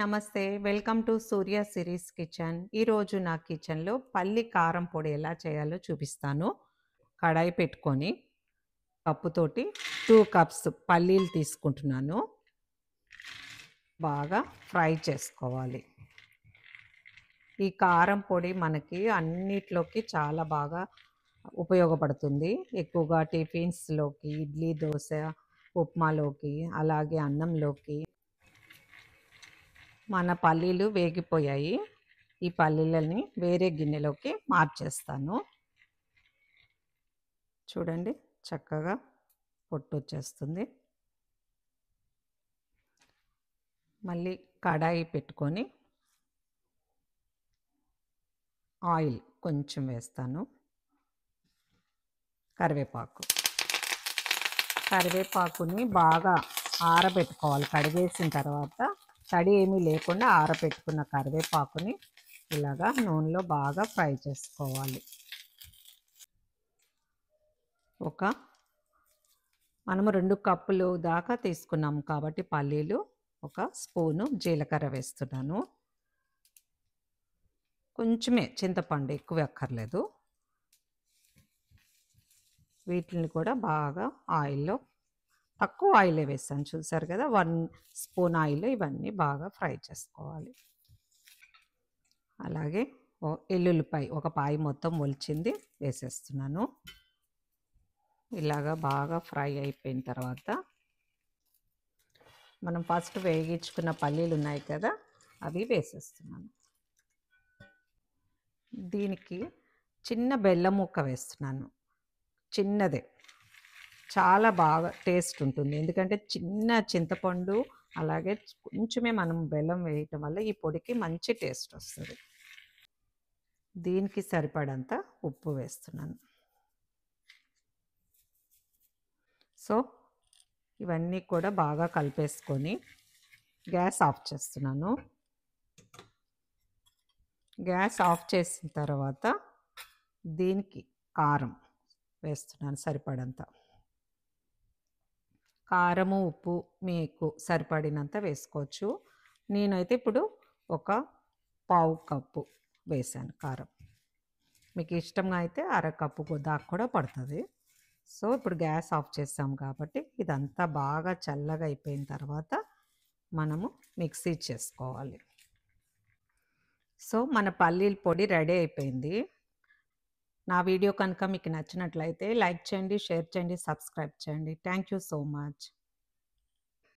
నమస్తే. Welcome to Surya series kitchen. ఈరోజు నా కిచెన్‌లో పల్లి కారం పొడి ఎలా చేయాలో చూపిస్తాను. కడాయి పెట్టుకొని కప్పుతోటి 2 కప్స్ పల్లీలు తీసుకుంటున్నాను. బాగా ఫ్రై చేసుకోవాలి. ఈ కారం పొడి మనకి అన్నిట్లోకి చాలా బాగా ఉపయోగపడుతుంది. ఎక్కువగా టిఫిన్స్‌లోకి, ఇడ్లీ, దోస, ఉప్మాలోకి, అలాగే అన్నంలోకి. మన పల్లీలు వేగిపోయాయి. ఈ పల్లీలని వేరే గిన్నెలోకి మార్చేస్తాను. చూడండి చక్కగా పొట్టొచ్చేస్తుంది. మళ్ళీ కడాయి పెట్టుకొని ఆయిల్ కొంచెం వేస్తాను. కరివేపాకుని బాగా ఆరబెట్టుకోవాలి. కడిగేసిన తర్వాత తడి ఏమీ లేకుండా ఆరబెట్టుకున్న కరివేపాకుని ఇలాగా నూనెలో బాగా ఫ్రై చేసుకోవాలి. మనము 2 కప్పులు దాకా తీసుకున్నాము కాబట్టి పల్లీలు, 1 స్పూను జీలకర్ర వేస్తున్నాను. కొంచెమే చింతపండు, ఎక్కువ అక్కర్లేదు. వీటిని కూడా బాగా ఆయిల్‌లో తక్కువ ఆయిలే వేసాను, చూసారు కదా. 1 స్పూన్ ఆయిల్ ఇవన్నీ బాగా ఫ్రై చేసుకోవాలి. అలాగే ఎల్లుల్లిపాయ, ఒక పాయి మొత్తం ఒలిచింది వేసేస్తున్నాను. ఇలాగా బాగా ఫ్రై అయిపోయిన తర్వాత మనం ఫస్ట్ వేగించుకున్న పల్లీలు ఉన్నాయి కదా, అవి వేసేస్తున్నాను. దీనికి చిన్న బెల్లం ముక్క వేస్తున్నాను, చిన్నదే. చాలా బాగా టేస్ట్ ఉంటుంది, ఎందుకంటే చిన్న చింతపండు అలాగే కొంచెమే మనం బెల్లం వేయటం వల్ల ఈ పొడికి మంచి టేస్ట్ వస్తుంది. దీనికి సరిపడంత ఉప్పు వేస్తున్నాను. సో ఇవన్నీ కూడా బాగా కలిపేసుకొని గ్యాస్ ఆఫ్ చేస్తున్నాను. గ్యాస్ ఆఫ్ చేసిన తర్వాత దీనికి కారం వేస్తున్నాను సరిపడంత. కారము, ఉప్పు మీకు సరిపడినంత వేసుకోవచ్చు. నేనైతే ఇప్పుడు ఒక పావు కప్పు వేసాను కారం. మీకు ఇష్టంగా అయితే అరకప్పు దాకా కూడా పడుతుంది. సో ఇప్పుడు గ్యాస్ ఆఫ్ చేస్తాం కాబట్టి ఇదంతా బాగా చల్లగా అయిపోయిన తర్వాత మనము మిక్సీ చేసుకోవాలి. సో మన పల్లీల పొడి రెడీ అయిపోయింది. నా వీడియో కనుక మీకు నచ్చినట్లయితే లైక్ చేయండి, షేర్ చేయండి, సబ్స్క్రైబ్ చేయండి. Thank you so much.